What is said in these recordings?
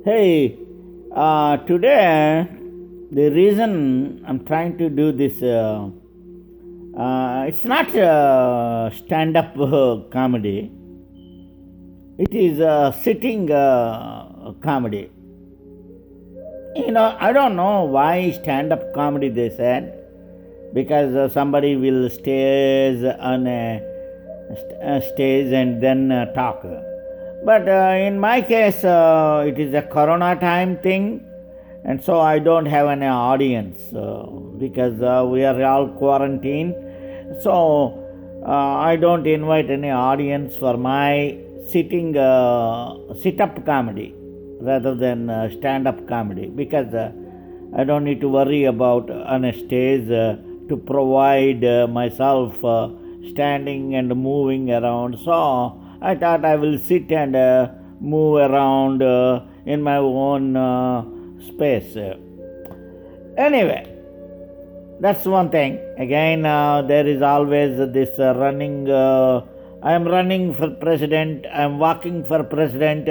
Hey, today the reason I'm trying to do this, it's not stand up comedy, it is sitting comedy. I don't know why stand up comedy they said, because somebody will stay on a stage and then talk. But in my case, it is a corona time thing, and so I don't have any audience because we are all quarantined. So I don't invite any audience for my sit up comedy rather than stand up comedy, because I don't need to worry about on a stage to provide myself standing and moving around. So I thought I will sit and move around in my own space. Anyway, that's one thing. Again, there is always this running. I am running for president. I am walking for president,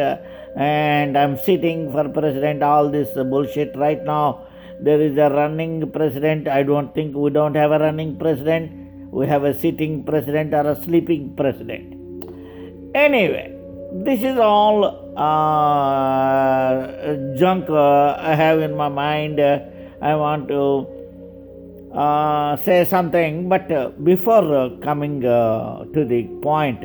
and I'm sitting for president. All this bullshit right now. There is a running president. I don't think we don't have a running president. We have a sitting president or a sleeping president. Anyway, this is all junk I have in my mind. I want to say something, but before coming to the point,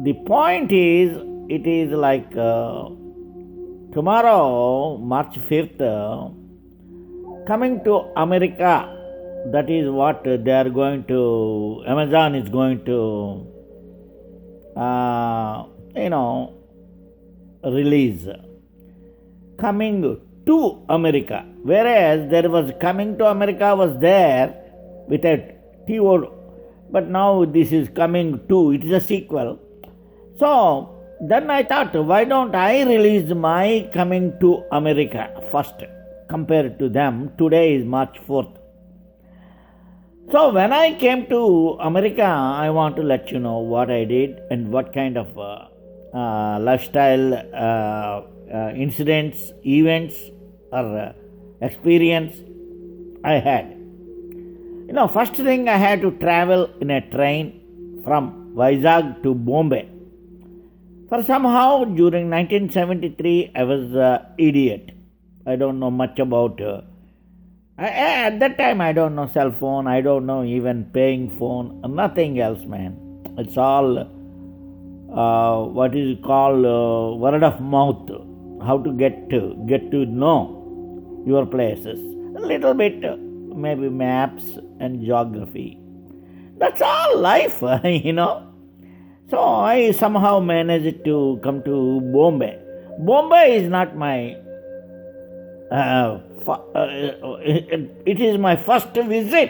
the point is, it is like tomorrow, March 5th, coming to America. That is what they are going to, Amazon is going to, release. Coming to America. Whereas there was coming to America was there with a T-word, but now this is coming to, it is a sequel. So then I thought, why don't I release my coming to America first compared to them? Today is March 4th. So when I came to America, I want to let you know what I did and what kind of lifestyle incidents, events, or experience I had. First thing, I had to travel in a train from Vizag to Bombay. For somehow during 1973, I was an idiot. I don't know much about. At that time, I don't know cell phone. I don't know even paying phone. Nothing else, man. It's all what is called word of mouth. How to get to know your places. A little bit, maybe maps and geography. That's all life, So I somehow managed to come to Bombay. Bombay is not my. It is my first visit,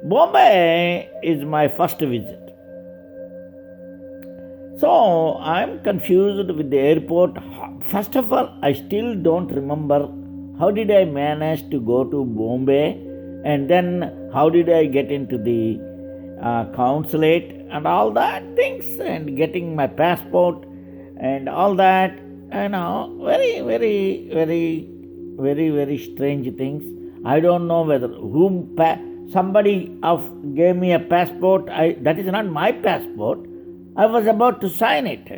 Bombay is my first visit. So I'm confused with the airport. First of all, I still don't remember how did I manage to go to Bombay, and then how did I get into the consulate and all that things, and getting my passport and all that. Very, very, very, very, very strange things. I don't know whether somebody gave me a passport. That is not my passport. I was about to sign it.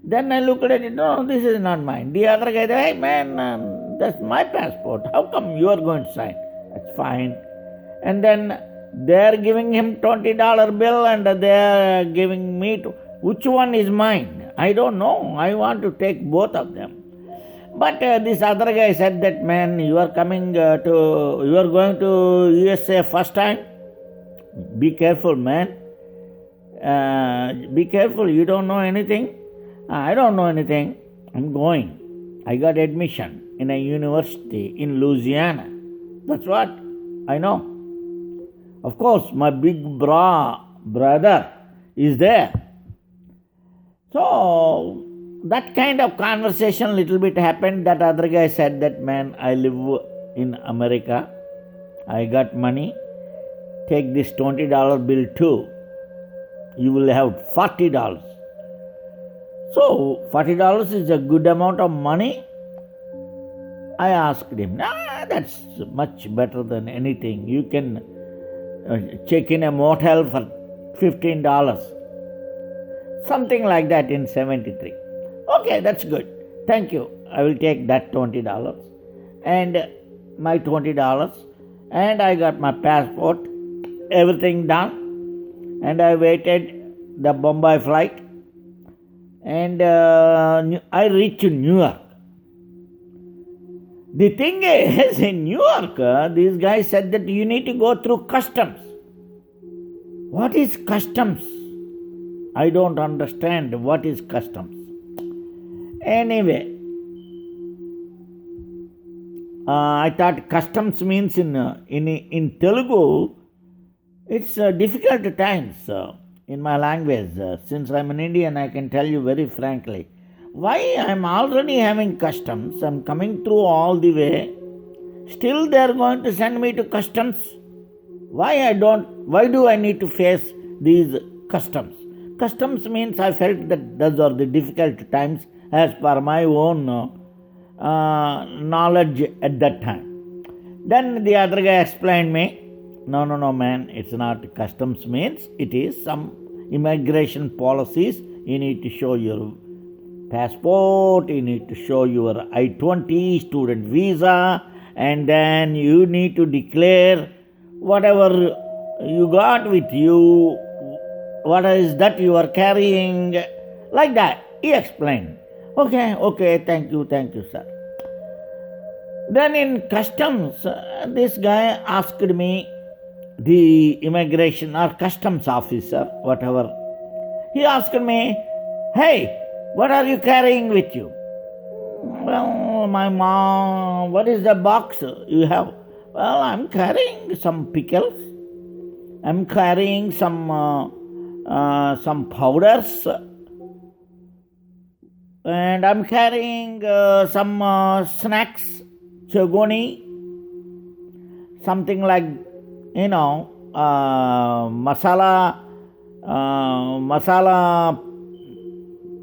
Then I looked at it. No, this is not mine. The other guy said, "Hey man, that's my passport. How come you are going to sign?" That's fine. And then they are giving him $20 bill, and they are giving me which one is mine? I don't know. I want to take both of them. But this other guy said that, man, you are going to USA first time. Be careful, man. Be careful. You don't know anything. I don't know anything. I'm going. I got admission in a university in Louisiana. That's what I know. Of course, my big brother is there. So that kind of conversation little bit happened. That other guy said that, man, I live in America. I got money. Take this $20 bill too. You will have $40. So, $40 is a good amount of money? I asked him. Nah, that's much better than anything. You can check in a motel for $15. Something like that in 73. Okay, that's good. Thank you. I will take that $20 and my $20, and I got my passport, everything done, and I waited the Bombay flight, and I reached New York. The thing is, in New York, these guys said that you need to go through customs. What is customs? I don't understand what is customs. Anyway, I thought customs means in Telugu, it's difficult times in my language. Since I'm an Indian, I can tell you very frankly. Why I'm already having customs, I'm coming through all the way, still they are going to send me to customs. Why do I need to face these customs? Customs means I felt that those are the difficult times as per my own knowledge at that time. Then the other guy explained me, no man, it's not customs means, it is some immigration policies. You need to show your passport, you need to show your I-20 student visa, and then you need to declare whatever you got with you, what is that you are carrying, like that. He explained. Okay, thank you, sir. Then in customs, this guy asked me, the immigration or customs officer, whatever, he asked me, hey, what are you carrying with you? Well, my mom, what is the box you have? Well, I'm carrying some pickles. I'm carrying some powders. And I'm carrying some snacks, chogoni, something like, masala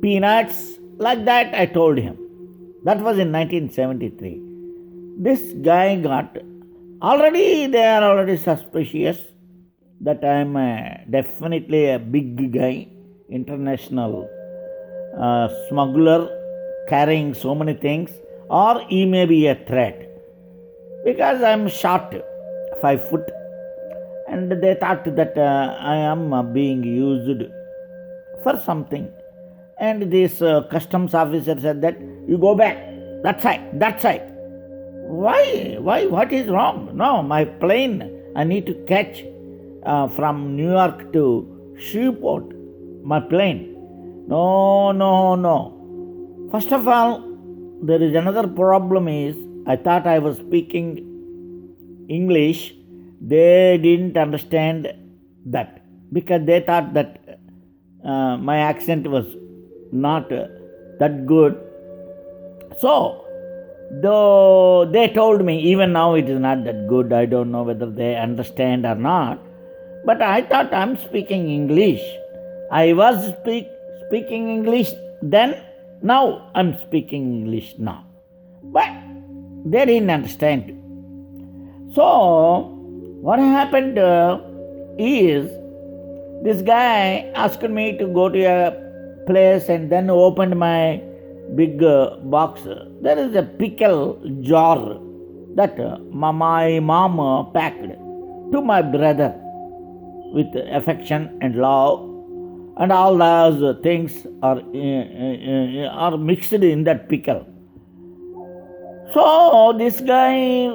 peanuts, like that I told him. That was in 1973. This guy they are already suspicious that I am definitely a big guy, international smuggler, carrying so many things, or he may be a threat. Because I am short, 5 foot, and they thought that I am being used for something. And this customs officer said that you go back, that side. Why? What is wrong? No, my plane I need to catch from New York to Shreveport. My plane. No. First of all, there is another problem is, I thought I was speaking English. They didn't understand that because they thought that my accent was not that good. So, though they told me, even now it is not that good. I don't know whether they understand or not. But I thought I'm speaking English. I was speaking English then. Now I'm speaking English now. But they didn't understand. So, what happened is, this guy asked me to go to a place and then opened my big box. There is a pickle jar that my mom packed to my brother with affection and love, and all those things are mixed in that pickle. So this guy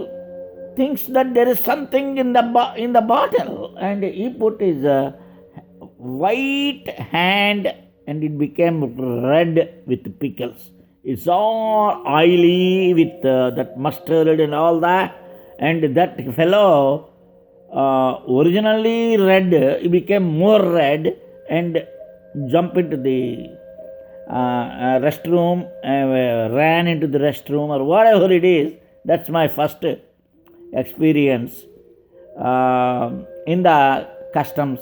thinks that there is something in the bottle, and he put his white hand and it became red with pickles. It's all oily with that mustard and all that. And that fellow, originally red, he became more red and jumped into the restroom, ran into the restroom or whatever it is. That's my first experience in the customs.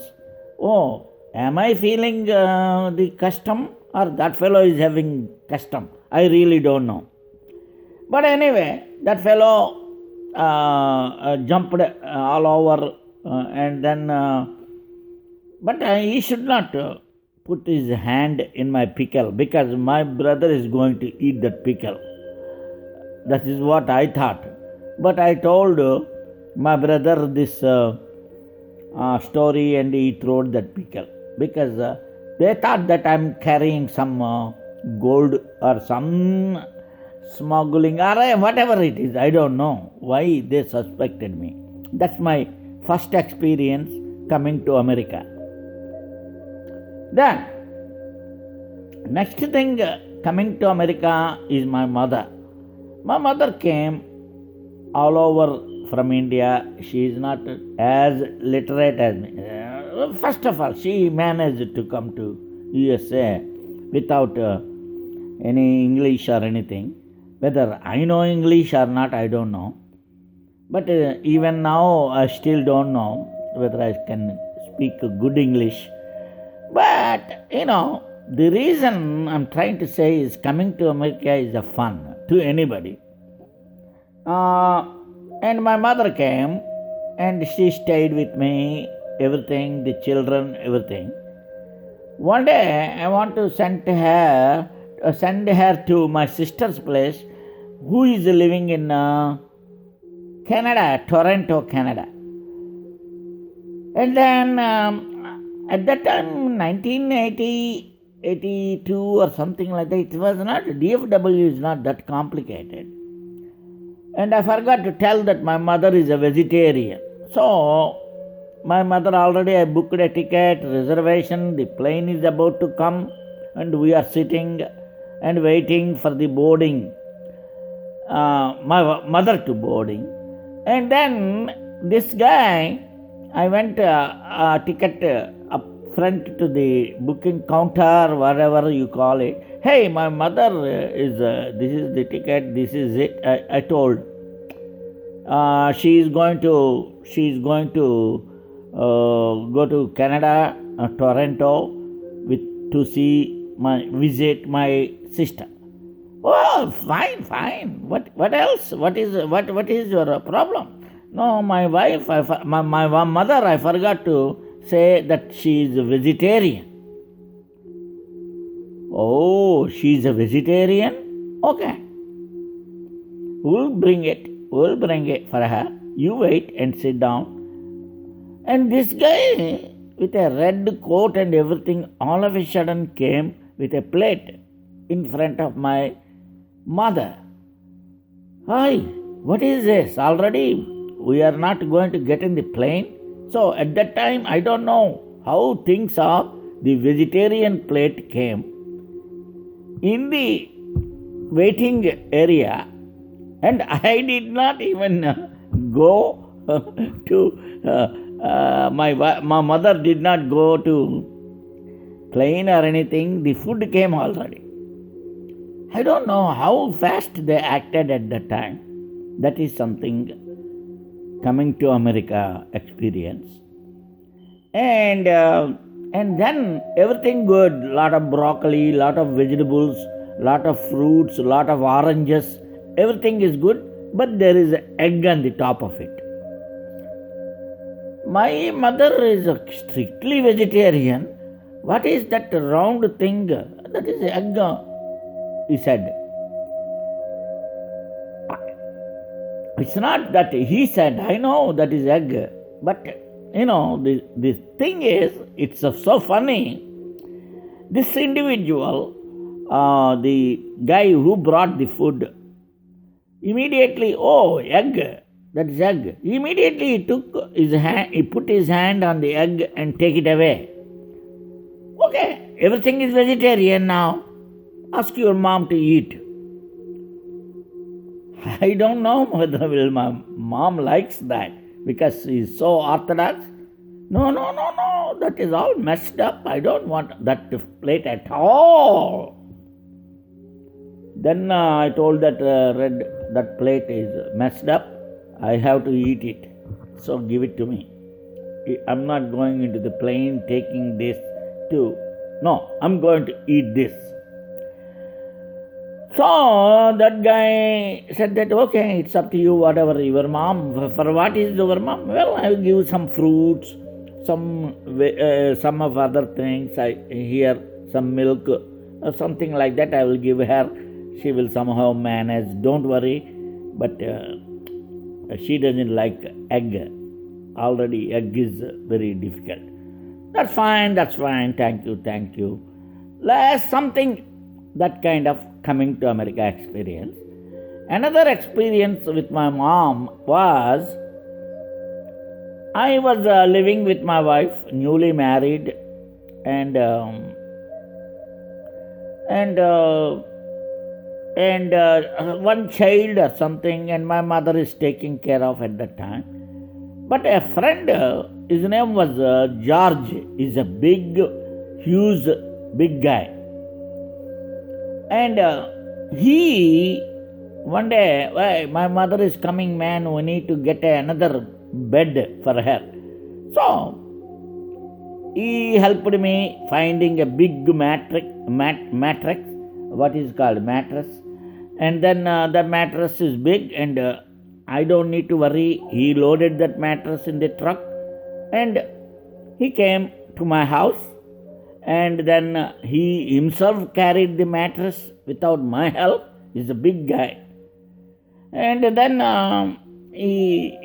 Oh, am I feeling the custom or that fellow is having custom. I really don't know. But anyway, that fellow jumped all over and then, but he should not put his hand in my pickle because my brother is going to eat that pickle. That is what I thought. But I told my brother this story and he threw that pickle because they thought that I'm carrying some gold or some smuggling or whatever it is. I don't know why they suspected me. That's my first experience coming to America. Then, next thing coming to America is my mother. My mother came all over from India. She is not as literate as me. First of all, she managed to come to USA without any English or anything. Whether I know English or not, I don't know. But even now, I still don't know whether I can speak good English. But, the reason I'm trying to say is coming to America is a fun to anybody. And my mother came and she stayed with me, everything, the children, everything. One day I want to send her to my sister's place, who is living in Canada, Toronto, Canada. And then at that time, 1982 or something like that, it was not, DFW is not that complicated. And I forgot to tell that my mother is a vegetarian. So, my mother already, I booked a ticket, reservation, the plane is about to come, and we are sitting and waiting for the boarding, my mother to boarding. And then this guy, I went a ticket up front to the booking counter, whatever you call it. Hey, my mother is, this is the ticket, this is it. I told. She is going to go to Canada, Toronto, to visit my sister. Oh, fine. What else? What is your problem? No, my wife, my mother, I forgot to say that she is a vegetarian. Oh, she is a vegetarian? Okay. We'll bring it for her. You wait and sit down. And this guy with a red coat and everything all of a sudden came with a plate in front of my mother. Hi, what is this? Already we are not going to get in the plane. So at that time, I don't know how things are. The vegetarian plate came. In the waiting area, and I did not even go to, my mother did not go to plane or anything. The food came already. I don't know how fast they acted at that time. That is something coming to America experience. And then everything good. Lot of broccoli, lot of vegetables, lot of fruits, lot of oranges. Everything is good, but there is an egg on the top of it. My mother is strictly vegetarian. What is that round thing? That is egg, he said. It's not that he said, I know that is egg. But, the thing is, it's so funny. This individual, the guy who brought the food, immediately, egg, that is egg. Immediately he put his hand on the egg and take it away. Okay, everything is vegetarian now. Ask your mom to eat. I don't know whether my mom likes that because she is so orthodox. No, that is all messed up. I don't want that plate at all. Then I told that that plate is messed up. I have to eat it. So give it to me. I'm not going into the plane taking this to No, I'm going to eat this. So that guy said that, okay, it's up to you, whatever your mom. For what is your mom? Well, I will give some fruits, some of other things. I hear some milk or something like that. I will give her. She will somehow manage. Don't worry. But she doesn't like egg. Already egg is very difficult. That's fine. Thank you. Last something that kind of coming to America experience. Another experience with my mom was I was living with my wife, newly married, and one child or something, and my mother is taking care of at that time. But a friend, his name was George. He's a huge, big guy. And he, one day, "Hey, my mother is coming, man, we need to get another bed for her." So, he helped me finding a big mattress, what is called mattress. And then the mattress is big and I don't need to worry. He loaded that mattress in the truck and he came to my house. And then he himself carried the mattress without my help. He's a big guy. And then he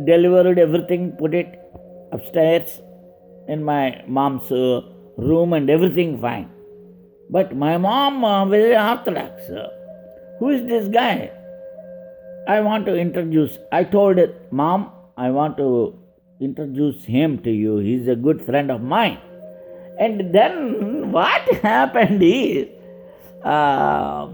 delivered everything, put it upstairs in my mom's room and everything fine. But my mom, very orthodox. Who is this guy? I want to introduce. I told it, Mom, I want to introduce him to you. He's a good friend of mine. And then what happened is, my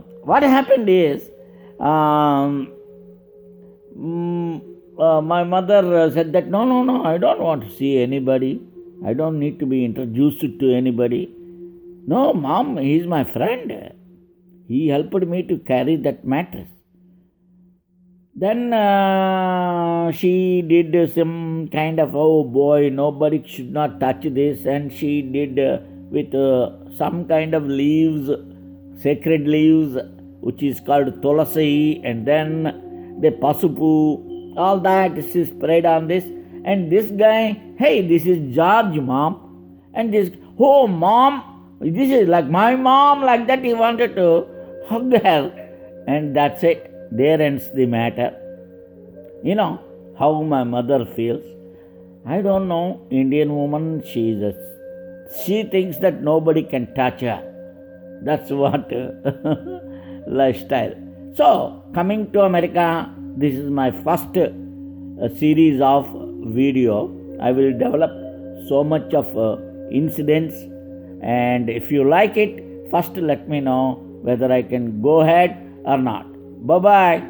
mother said that, no, I don't want to see anybody. I don't need to be introduced to anybody. No, Mom, he's my friend. He helped me to carry that mattress. Then she did some kind of, oh boy, nobody should not touch this. And she did with some kind of leaves, sacred leaves, which is called tulasi. And then the pasupu, all that she spread on this. And this guy, hey, this is George, Mom. And this, oh, Mom, this is like my mom, like that. He wanted to hug her. And that's it. There ends the matter. You know how my mother feels. I don't know. Indian woman, she thinks that nobody can touch her. That's what lifestyle. So, coming to America, this is my first series of video. I will develop so much of incidents, and if you like it, first let me know whether I can go ahead or not. Bye-bye.